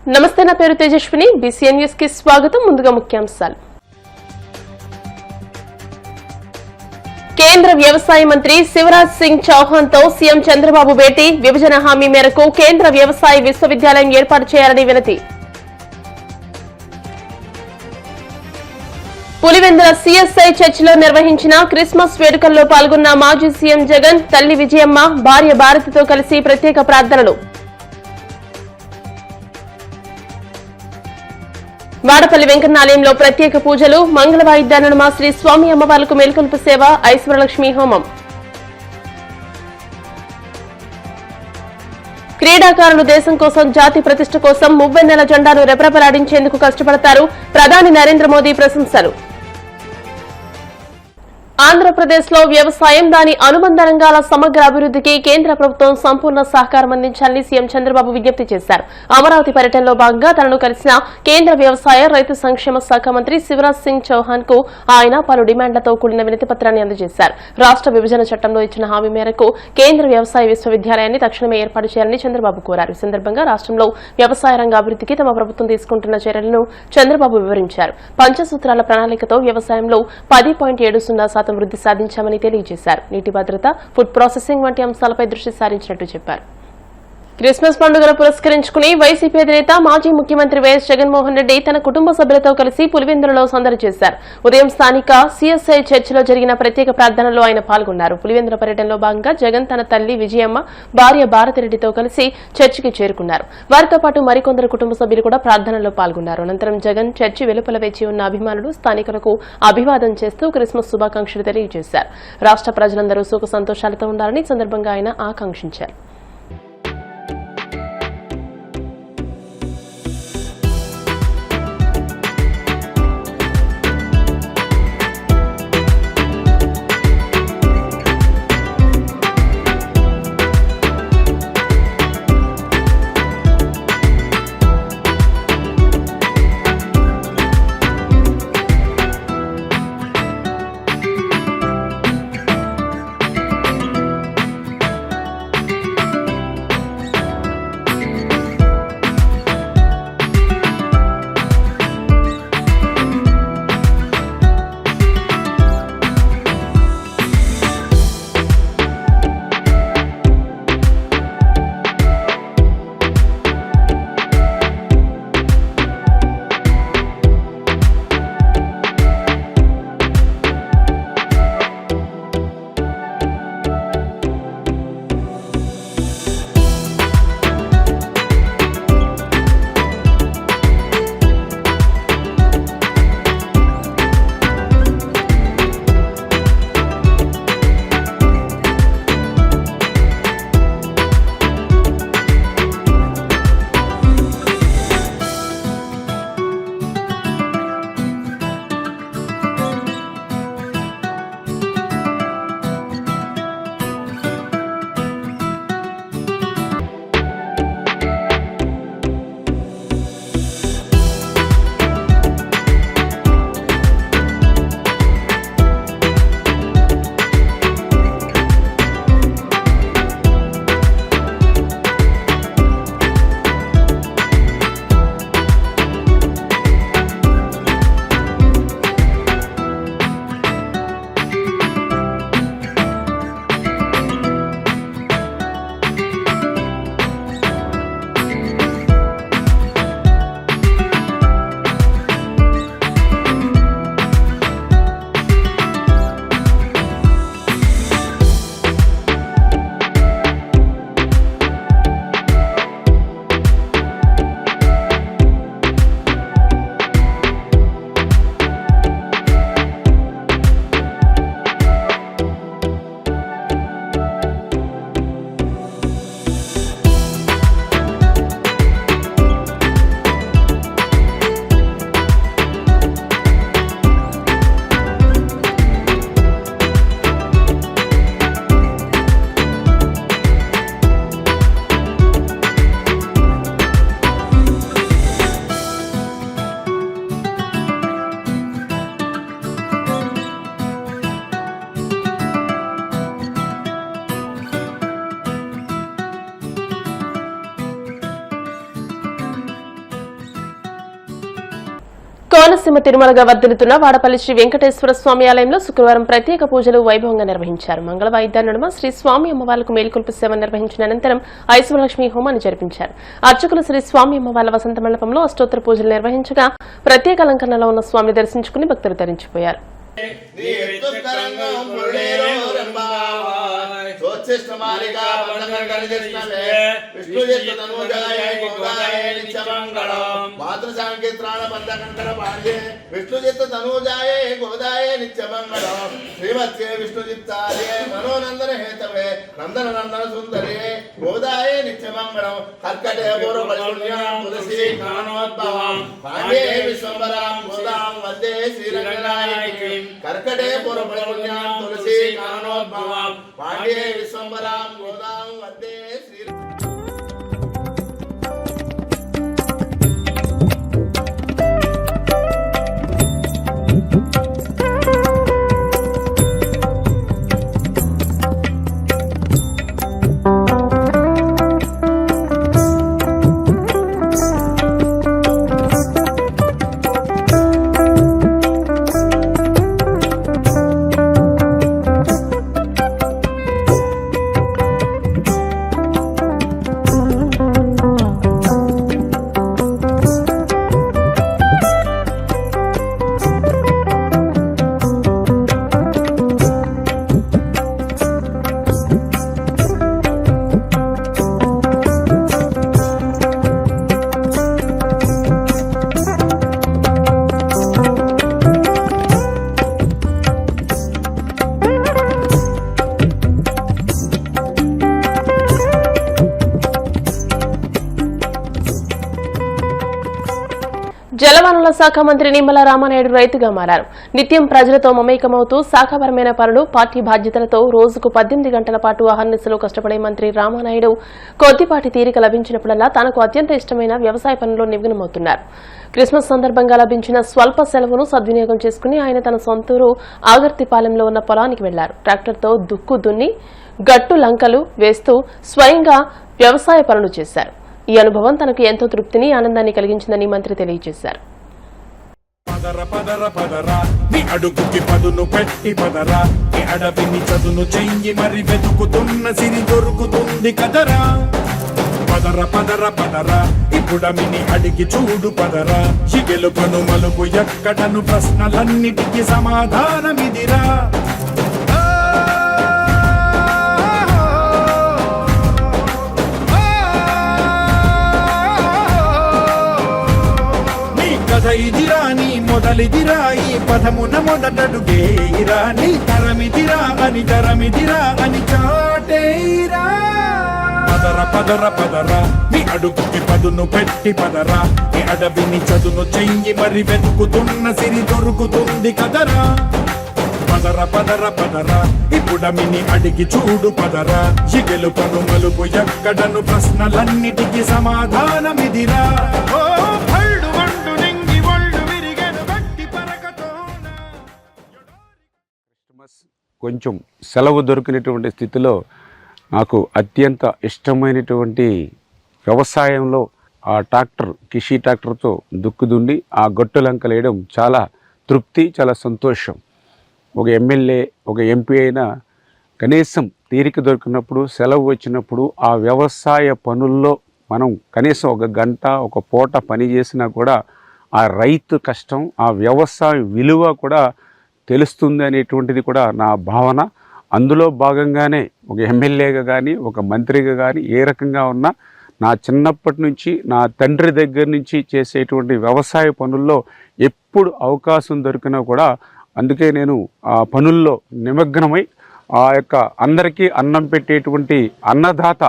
నమస్తే, నా పేరు తేజస్విని. బీసీఎన్ న్యూస్ కి స్వాగతం. ముందుగా ముఖ్యాంశాలు. కేంద్ర వ్యవసాయ మంత్రి శివరాజ్ సింగ్ చౌహాన్ తో సీఎం చంద్రబాబు భేటీ. విభజన హామీ మేరకు కేంద్ర వ్యవసాయ విశ్వవిద్యాలయం ఏర్పాటు చేయాలని వినతి. పులివెందుల సిఎస్ఐ చర్చిలో నిర్వహించిన క్రిస్మస్ వేడుకల్లో పాల్గొన్న మాజీ సీఎం జగన్, తల్లి విజయమ్మ, భార్య భారతితో కలిసి ప్రత్యేక ప్రార్థనలు. వాడపల్లి వెంకన్నాలయంలో ప్రత్యేక పూజలు. మంగళ వాయిద్యాలను శ్రీ స్వామి అమ్మవార్లకు మేల్కొల్పు సేవ, ఐశ్వర్యలక్ష్మి హోమం. క్రీడాకారులు దేశం కోసం, జాతి ప్రతిష్ట కోసం మువ్వెన్నెల జెండాను రెపరెపలాడించేందుకు కష్టపడతారు. ప్రధాని నరేంద్ర మోదీ ప్రశంసలు. ఆంధ్రప్రదేశ్ లో వ్యవసాయం, దాని అనుబంధ రంగాల సమగ్ర అభివృద్ధికి కేంద్ర ప్రభుత్వం సంపూర్ణ సహకారం అందించాలని సీఎం చంద్రబాబు విజ్ఞప్తి చేశారు. అమరావతి పర్యటనలో భాగంగా తనను కలిసిన కేంద్ర వ్యవసాయ, రైతు సంక్షేమ శాఖ మంత్రి శివరాజ్ సింగ్ చౌహాన్ కు ఆయన పలు డిమాండ్లతో కూడిన వినతి పత్రాన్ని అందజేశారు. రాష్ట్ర విభజన చట్టంలో ఇచ్చిన హామీ మేరకు కేంద్ర వ్యవసాయ విశ్వవిద్యాలయాన్ని తక్షణమే ఏర్పాటు చేయాలని చంద్రబాబు కోరారు. ఈ సందర్భంగా రాష్ట్రంలో వ్యవసాయ రంగ అభివృద్ధికి తమ ప్రభుత్వం తీసుకుంటున్న చర్యలను చంద్రబాబు వివరించారు. పంచసూత్రాల ప్రణాళికతో వ్యవసాయంలో 10.70% వృద్ధి సాధించామని తెలియజేశారు. నీటి భద్రత, ఫుడ్ ప్రాసెసింగ్ వంటి అంశాలపై దృష్టి సారించినట్టు చెప్పారు. క్రిస్మస్ పండుగను పురస్కరించుకుని వైసీపీ అధినేత మాజీ ముఖ్యమంత్రి వైఎస్ జగన్మోహన్ రెడ్డి తన కుటుంబ సభ్యులతో కలిసి పులివెందులలో సందడి చేశారు. ఉదయం స్థానిక సిఎస్ఐ చర్చిలో జరిగిన ప్రత్యేక ప్రార్థనలో ఆయన పాల్గొన్నారు. పులివెందుల పర్యటనలో భాగంగా జగన్ తన తల్లి విజయమ్మ, భార్య భారతిరెడ్డితో కలిసి చర్చికి చేరుకున్నారు. వారితో పాటు మరికొందరు కుటుంబ సభ్యులు కూడా ప్రార్థనలో పాల్గొన్నారు. అనంతరం జగన్ చర్చి వెలుపల వేచి ఉన్న అభిమానులు స్థానికులకు అభివాదం చేస్తూ క్రిస్మస్ శుభాకాంక్షలు తెలియజేశారు. రాష్ట్ర ప్రజలందరూ సుఖ సంతోషాలతో ఉండాలని సందర్భంగా ఆయన ఆకాంక్షించారు. కోనసీమ తిరుమలగా వర్ధిల్లుతున్న వాడపల్లి శ్రీ వెంకటేశ్వర స్వామి ఆలయంలో శుక్రవారం ప్రత్యేక పూజలు వైభవంగా నిర్వహించారు. మంగళ వాయిద్యాల నడుమ శ్రీ స్వామి అమ్మవార్లకు మేలుకొల్పు సేవ నిర్వహించిన అనంతరం ఐశ్వరలక్ష్మి హోమాన్ని జరిపించారు. అర్చకులు శ్రీ స్వామి అమ్మవార్ల వసంత మండపంలో అష్టోత్తర పూజలు నిర్వహించగా ప్రత్యేక అలంకరణలో ఉన్న స్వామిని దర్శించుకుని భక్తులు తరించిపోయారు. విష్ణుజిత్ తనూజాయే గోదాయే నిత్యమంగళం శ్రీమత్యే విష్ణుజిత్తాయే మనోనందన హేతవే నందన నందన సుందరే గోదాయే నిత్యమంగళం కర్కటే పూర్వపరిపుణ్యాం తులసీ కానోద్భవం పాండే విశ్వంబరాం గోదాం వందే శ్రీరంగనాయకీం కర్కటే పూర్వపరిపుణ్యాం తులసీ కానోద్భవం పాండే విశ్వంబరాం గోదాం వందే శ్రీ జలవనరుల శాఖ మంత్రి నిమ్మల రామానాయుడు రైతుగా మారారు. నిత్యం ప్రజలతో మమేకమవుతూ శాఖపరమైన పనులు, పార్టీ బాధ్యతలతో రోజుకు 18 గంటల పాటు అహర్నిశలు కష్టపడే మంత్రి రామానాయుడు కొద్దిపాటి తీరిక లభించినప్పుడల్లా తనకు అత్యంత ఇష్టమైన వ్యవసాయ పనుల్లో నిమగ్నమవుతున్నారు. క్రిస్మస్ సందర్భంగా లభించిన స్వల్ప సెలవును సద్వినియోగం చేసుకుని ఆయన తన సొంతూరు ఆగర్తిపాలెంలో ఉన్న పొలానికి వెళ్లారు. ట్రాక్టర్తో దుక్కు దున్ని గట్టు లంకలు వేస్తూ స్వయంగా వ్యవసాయ పనులు చేశారు. ఈ అనుభవం తనకు ఎంతో తృప్తిని, ఆనందాన్ని కలిగించిందని మంత్రి తెలియజేశారు. ఇప్పుడమిని అడిగి చూడు పదరా, గెలుపను మలుపు ఎక్కడను ప్రశ్నలన్నిటికీ సమాధానమిదిరా. ఇదిరా నీ మొదలిదిరా, ఈ పదమున మొదటడుగేయిరా, నీ తరమిదిరా అని తరమిదిరా అని చాటేయిరా. పదర పదర పదరా, నీ అడుగుకి పదును పెట్టి పదరా, నీ అడవిని చదును చెయ్యి మరి వెతుకుతున్న సిరి దొరుకుతుంది కదరా. పదర పదర పదరా, ఇప్పుడమిని అడిగి చూడు పదరా, ఈ గెలుపను మలుపు ఎక్కడను ప్రశ్నలన్నిటికీ సమాధానమిదిరా. కొంచెం సెలవు దొరికినటువంటి స్థితిలో నాకు అత్యంత ఇష్టమైనటువంటి వ్యవసాయంలో ఆ ట్రాక్టర్, కిషి ట్రాక్టర్తో దుక్కు ఆ గొట్టులంకలు వేయడం చాలా తృప్తి, చాలా సంతోషం. ఒక ఎమ్మెల్యే, ఒక ఎంపీ అయినా కనీసం తీరిక దొరికినప్పుడు, సెలవు వచ్చినప్పుడు ఆ వ్యవసాయ పనుల్లో మనం కనీసం ఒక గంట, ఒక పూట పని చేసినా కూడా ఆ రైతు కష్టం, ఆ వ్యవసాయ విలువ కూడా తెలుస్తుంది అనేటువంటిది కూడా నా భావన. అందులో భాగంగానే ఒక ఎమ్మెల్యేగా కానీ, ఒక మంత్రిగా కానీ ఏ రకంగా ఉన్నా నా చిన్నప్పటి నుంచి నా తండ్రి దగ్గర నుంచి చేసేటువంటి వ్యవసాయ పనుల్లో ఎప్పుడు అవకాశం దొరికినా కూడా అందుకే నేను ఆ పనుల్లో నిమగ్నమై ఆ యొక్క అందరికీ అన్నం పెట్టేటువంటి అన్నదాత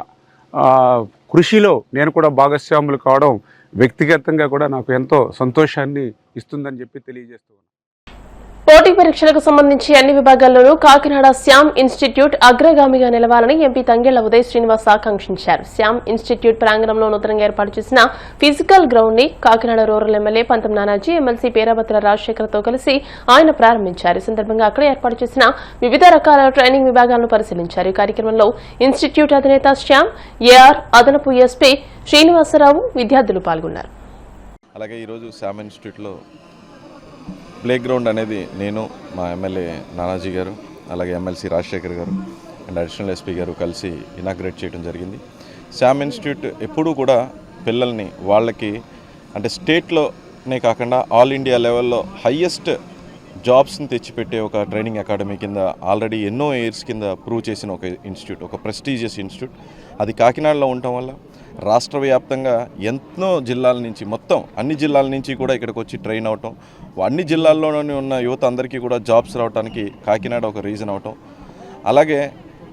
కృషిలో నేను కూడా భాగస్వాములు కావడం వ్యక్తిగతంగా కూడా నాకు ఎంతో సంతోషాన్ని ఇస్తుందని చెప్పి తెలియజేస్తున్నాను. పోటీ పరీక్షలకు సంబంధించి అన్ని విభాగాల్లోనూ కాకినాడ శ్యామ్ ఇన్స్టిట్యూట్ అగ్రగామిగా నిలవాలని ఎంపీ తంగెళ్ల ఉదయ్ శ్రీనివాస్ ఆకాంక్షించారు. శ్యామ్ ఇన్స్టిట్యూట్ ప్రాంగణంలో నూతనంగా ఏర్పాటు చేసిన ఫిజికల్ గ్రౌండ్ ని కాకినాడ రూరల్ ఎమ్మెల్యే పంతం నానాజీ, ఎమ్మెల్సీ పేరాబత్తుల రాజశేఖర్తో కలిసి ఆయన ప్రారంభించారు. ఈ సందర్భంగా అక్కడే ఏర్పాటు చేసిన వివిధ రకాల ట్రైనింగ్ విభాగాలను పరిశీలించారు. ఈ కార్యక్రమంలో ఇన్స్టిట్యూట్ అధినేత శ్యామ్, ఏఆర్ అదనపు ఎస్పీ శ్రీనివాసరావు, విద్యార్థులు పాల్గొన్నారు. అలాగే ఈరోజు శ్యామ్ ఇన్స్టిట్యూట్లో ప్లే గ్రౌండ్ అనేది నేను, మా ఎమ్మెల్యే నానాజీ గారు, అలాగే ఎమ్మెల్సీ రాజశేఖర్ గారు అండ్ అడిషనల్ ఎస్పీ గారు కలిసి ఇనాగ్రేట్ చేయడం జరిగింది. శ్యామ్ ఇన్స్టిట్యూట్ ఎప్పుడూ కూడా పిల్లల్ని వాళ్ళకి అంటే స్టేట్లోనే కాకుండా ఆల్ ఇండియా లెవెల్లో హయ్యెస్ట్ జాబ్స్ని తెచ్చిపెట్టే ఒక ట్రైనింగ్ అకాడమీ కింద ఆల్రెడీ ఎన్నో ఇయర్స్ కింద ప్రూవ్ చేసిన ఒక ఇన్స్టిట్యూట్, ఒక ప్రెస్టీజియస్ ఇన్స్టిట్యూట్. అది కాకినాడలో ఉండటం వల్ల రాష్ట్ర వ్యాప్తంగా ఎన్నో జిల్లాల నుంచి, మొత్తం అన్ని జిల్లాల నుంచి కూడా ఇక్కడికి వచ్చి ట్రైన్ అవటం, అన్ని జిల్లాల్లోనే ఉన్న యువత అందరికీ కూడా జాబ్స్ రావడానికి కాకినాడ ఒక రీజన్ అవటం. అలాగే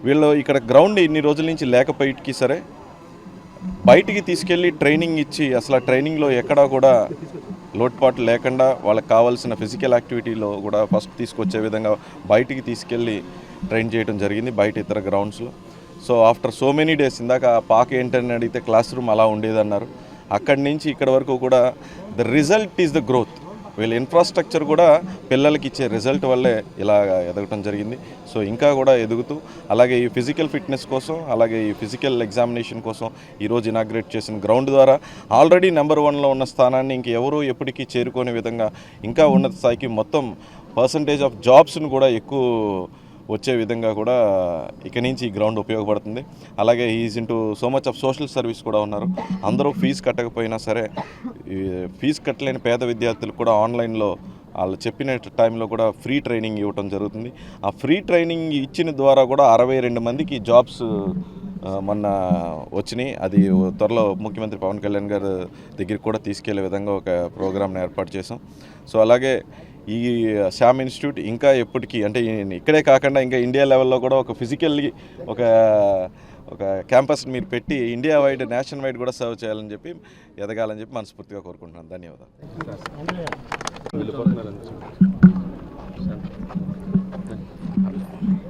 వీళ్ళు ఇక్కడ గ్రౌండ్ ఇన్ని రోజుల నుంచి లేకపోయికి సరే బయటికి తీసుకెళ్ళి ట్రైనింగ్ ఇచ్చి అసలు ఆ ట్రైనింగ్లో ఎక్కడా కూడా లోటుపాటు లేకుండా వాళ్ళకి కావాల్సిన ఫిజికల్ యాక్టివిటీలో కూడా ఫస్ట్ తీసుకొచ్చే విధంగా బయటికి తీసుకెళ్ళి ట్రైన్ చేయడం జరిగింది బయట ఇతర గ్రౌండ్స్లో. So after so many days, ఇందాక పాక ఏంటని అడిగితే క్లాస్ రూమ్ అలా ఉండేదన్నారు, అక్కడి నుంచి ఇక్కడ వరకు కూడా the result is the growth. వీళ్ళ ఇన్ఫ్రాస్ట్రక్చర్ కూడా పిల్లలకి ఇచ్చే రిజల్ట్ వల్లే ఇలా ఎదగటం జరిగింది. సో ఇంకా కూడా ఎదుగుతూ, అలాగే ఈ ఫిజికల్ ఫిట్నెస్ కోసం, అలాగే ఈ ఫిజికల్ ఎగ్జామినేషన్ కోసం ఈరోజు ఇనాగ్రేట్ చేసిన గ్రౌండ్ ద్వారా ఆల్రెడీ నెంబర్ 1లో ఉన్న స్థానాన్ని ఇంకెవరూ ఎప్పటికీ చేరుకునే విధంగా ఇంకా ఉన్నత స్థాయికి మొత్తం పర్సంటేజ్ ఆఫ్ జాబ్స్ను కూడా ఎక్కువ వచ్చే విధంగా కూడా ఇక నుంచి ఈ గ్రౌండ్ ఉపయోగపడుతుంది. అలాగే is into so much of social service కూడా ఉన్నారు. అందరూ ఫీజు కట్టకపోయినా సరే ఫీజు కట్టలేని పేద విద్యార్థులు కూడా ఆన్లైన్లో వాళ్ళు చెప్పిన టైంలో కూడా ఫ్రీ ట్రైనింగ్ ఇవ్వటం జరుగుతుంది. ఆ ఫ్రీ ట్రైనింగ్ ఇచ్చిన ద్వారా కూడా 62 మందికి జాబ్స్ మొన్న వచ్చినాయి. అది త్వరలో ముఖ్యమంత్రి పవన్ కళ్యాణ్ గారి దగ్గరికి కూడా తీసుకెళ్లే విధంగా ఒక ప్రోగ్రామ్ని ఏర్పాటు చేసాం. సో అలాగే ఈ శ్యామ్ ఇన్స్టిట్యూట్ ఇంకా ఎప్పటికీ అంటే ఇక్కడే కాకుండా ఇంకా ఇండియా లెవెల్లో కూడా ఒక ఫిజికల్లీ ఒక క్యాంపస్ని మీరు పెట్టి ఇండియా వైడ్, నేషనల్ వైడ్ కూడా సర్వ్ చేయాలని చెప్పి, ఎదగాలని చెప్పి మనస్ఫూర్తిగా కోరుకుంటున్నాను. ధన్యవాదాలు.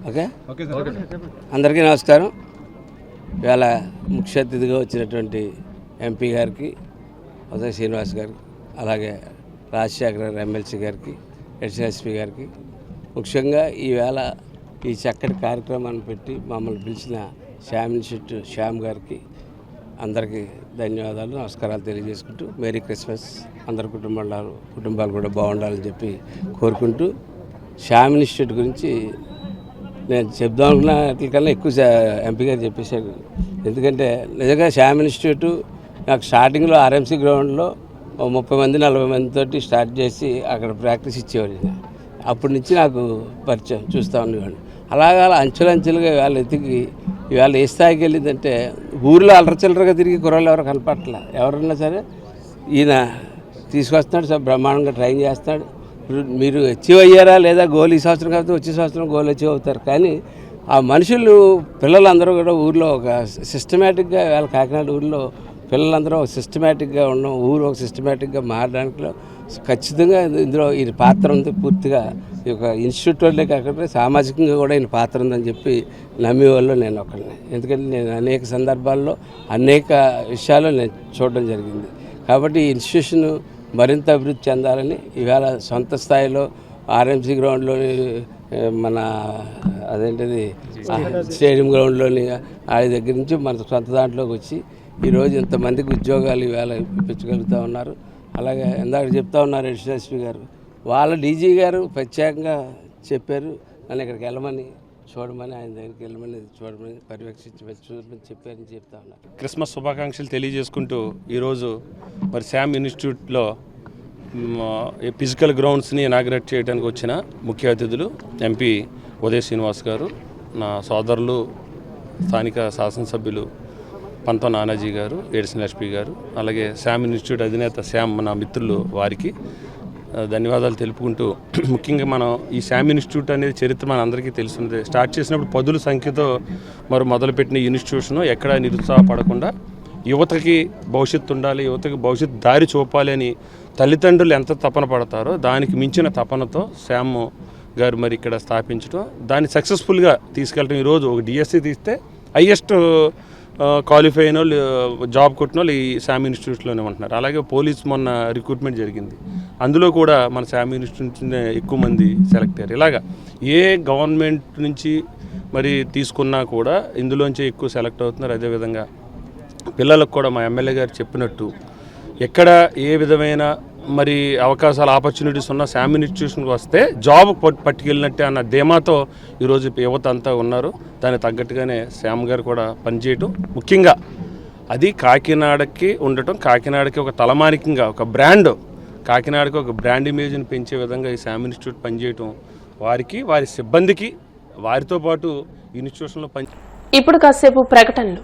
ఓకే, అందరికీ నమస్కారం. ఇవాళ ముఖ్య అతిథిగా వచ్చినటువంటి ఎంపీ గారికి, ఉదయ్ శ్రీనివాస్ గారికి, అలాగే రాజశేఖర్ గారు ఎమ్మెల్సీ గారికి, అడిషనల్ ఎస్పీ గారికి, ముఖ్యంగా ఈవేళ ఈ చక్కటి కార్యక్రమాన్ని పెట్టి మమ్మల్ని పిలిచిన శ్యామ్ ఇన్స్టిట్యూట్ శ్యామ్ గారికి అందరికీ ధన్యవాదాలు, నమస్కారాలు తెలియజేసుకుంటూ మేరీ క్రిస్మస్, అందరి కుటుంబాలు కూడా బాగుండాలని చెప్పి కోరుకుంటూ, శ్యామ్ ఇన్స్టిట్యూట్ గురించి నేను చెప్దాం అనుకున్న వాటికన్నా ఎక్కువ ఎంపీ గారు చెప్పేశారు. ఎందుకంటే నిజంగా శ్యామ్ ఇన్స్టిట్యూట్ నాకు స్టార్టింగ్లో ఆర్ఎంసీ గ్రౌండ్లో 30 మంది 40 మందితోటి స్టార్ట్ చేసి అక్కడ ప్రాక్టీస్ ఇచ్చేవాడు. అప్పటి నుంచి నాకు పరిచయం చూస్తూ ఉండేవాడు. అలాగా అంచెలంచెలుగా ఇవాళ ఎతికి ఇవాళ ఏ స్థాయికి వెళ్ళిందంటే ఊరిలో అల్లరచిల్లరగా తిరిగి కుర్రాళ్ళు ఎవరు కనపట్ల, ఎవరన్నా సరే ఈయన తీసుకొస్తున్నాడు, సార్ బ్రహ్మాండంగా ట్రైన్ చేస్తాడు. మీరు అచీవ్ అయ్యారా లేదా గోల్ ఈ సంవత్సరం కాకపోతే వచ్చే సంవత్సరం గోల్ అచీవ్ అవుతారు. కానీ ఆ మనుషులు పిల్లలందరూ కూడా ఊరిలో ఒక సిస్టమేటిక్గా, ఇవాళ కాకినాడ ఊరిలో పిల్లలందరూ ఒక సిస్టమేటిక్గా ఉండడం, ఊరు ఒక సిస్టమేటిక్గా మారడానికి ఖచ్చితంగా ఇందులో ఈయన పాత్ర ఉంది. పూర్తిగా ఈ యొక్క ఇన్స్టిట్యూట్ వాళ్ళే కాకుండా సామాజికంగా కూడా ఈయన పాత్ర ఉందని చెప్పి నమ్మేవాళ్ళు నేను ఒకరిని. ఎందుకంటే నేను అనేక సందర్భాల్లో అనేక విషయాలు నేను చూడడం జరిగింది. కాబట్టి ఈ ఇన్స్టిట్యూషన్ మరింత అభివృద్ధి చెందాలని ఇవాళ సొంత స్థాయిలో ఆర్ఎంసీ గ్రౌండ్లోని, మన అదేంటిది స్టేడియం గ్రౌండ్లోని వాడి దగ్గర నుంచి మన సొంత దాంట్లోకి వచ్చి ఈరోజు ఇంతమందికి ఉద్యోగాలు ఇవాళ ఇప్పించగలుగుతూ ఉన్నారు. అలాగే ఇందాక చెప్తా ఉన్నారు అడిషనల్ ఎస్పీ గారు, వాళ్ళ డీజీ గారు ప్రత్యేకంగా చెప్పారు నన్ను ఇక్కడికి వెళ్ళమని, చూడమని, ఆయన దగ్గరికి వెళ్ళమని, చూడమని, పర్యవేక్షించమని, చూడమని చెప్పారని చెప్తా ఉన్నారు. క్రిస్మస్ శుభాకాంక్షలు తెలియజేసుకుంటూ ఈరోజు మరి శ్యామ్ ఇన్స్టిట్యూట్లో ఫిజికల్ గ్రౌండ్స్ని ఇనాగ్రేట్ చేయడానికి వచ్చిన ముఖ్య అతిథులు ఎంపీ ఉదయ్ శ్రీనివాస్ గారు, నా సోదరులు స్థానిక శాసనసభ్యులు పంతో నానాజీ గారు, అడిషనల్ ఎస్పీ గారు, అలాగే శ్యామ్ ఇన్స్టిట్యూట్ అధినేత శ్యామ్ నా మిత్రులు వారికి ధన్యవాదాలు తెలుపుకుంటూ, ముఖ్యంగా మనం ఈ శ్యామ్ ఇన్స్టిట్యూట్ అనేది చరిత్ర మన అందరికీ తెలుసున్నది. స్టార్ట్ చేసినప్పుడు 10 సంఖ్యతో మరి మొదలుపెట్టిన ఇన్స్టిట్యూషన్ ఎక్కడా నిరుత్సాహపడకుండా యువతకి భవిష్యత్తు ఉండాలి, యువతకి భవిష్యత్తు దారి చూపాలి అని తల్లిదండ్రులు ఎంత తపన పడతారో దానికి మించిన తపనతో శ్యామ్ గారు మరి ఇక్కడ స్థాపించడం, దాన్ని సక్సెస్ఫుల్గా తీసుకెళ్ళడం. ఈరోజు ఒక డిఎస్సి తీస్తే హైయెస్ట్ క్వాలిఫై అయిన వాళ్ళు, జాబ్ కొట్టిన వాళ్ళు ఈ శ్యామ్ ఇన్స్టిట్యూట్లోనే ఉంటున్నారు. అలాగే పోలీస్ మొన్న రిక్రూట్మెంట్ జరిగింది, అందులో కూడా మన శ్యామ్ ఇన్స్టిట్యూట్నే ఎక్కువ మంది సెలెక్ట్ అయ్యారు. ఇలాగా ఏ గవర్నమెంట్ నుంచి మరి తీసుకున్నా కూడా ఇందులోంచి ఎక్కువ సెలెక్ట్ అవుతున్నారు. అదేవిధంగా పిల్లలకు కూడా మా ఎమ్మెల్యే గారు చెప్పినట్టు ఎక్కడ ఏ విధమైన మరి అవకాశాలు ఆపర్చునిటీస్ ఉన్న శామ్ ఇన్స్టిట్యూషన్కి వస్తే జాబ్ పట్టుకెళ్ళినట్టే అన్న ధీమాతో ఈరోజు యువత అంతా ఉన్నారు. దానికి తగ్గట్టుగానే శామ్ గారు కూడా పనిచేయటం, ముఖ్యంగా అది కాకినాడకి ఉండటం, కాకినాడకి ఒక తలమానికంగా ఒక బ్రాండ్, కాకినాడకి ఒక బ్రాండ్ ఇమేజ్ని పెంచే విధంగా ఈ శామ్ ఇన్స్టిట్యూట్ పనిచేయటం వారికి, వారి సిబ్బందికి, వారితో పాటు ఇన్స్టిట్యూషన్లో ఇప్పుడు కాసేపు ప్రకటనలు.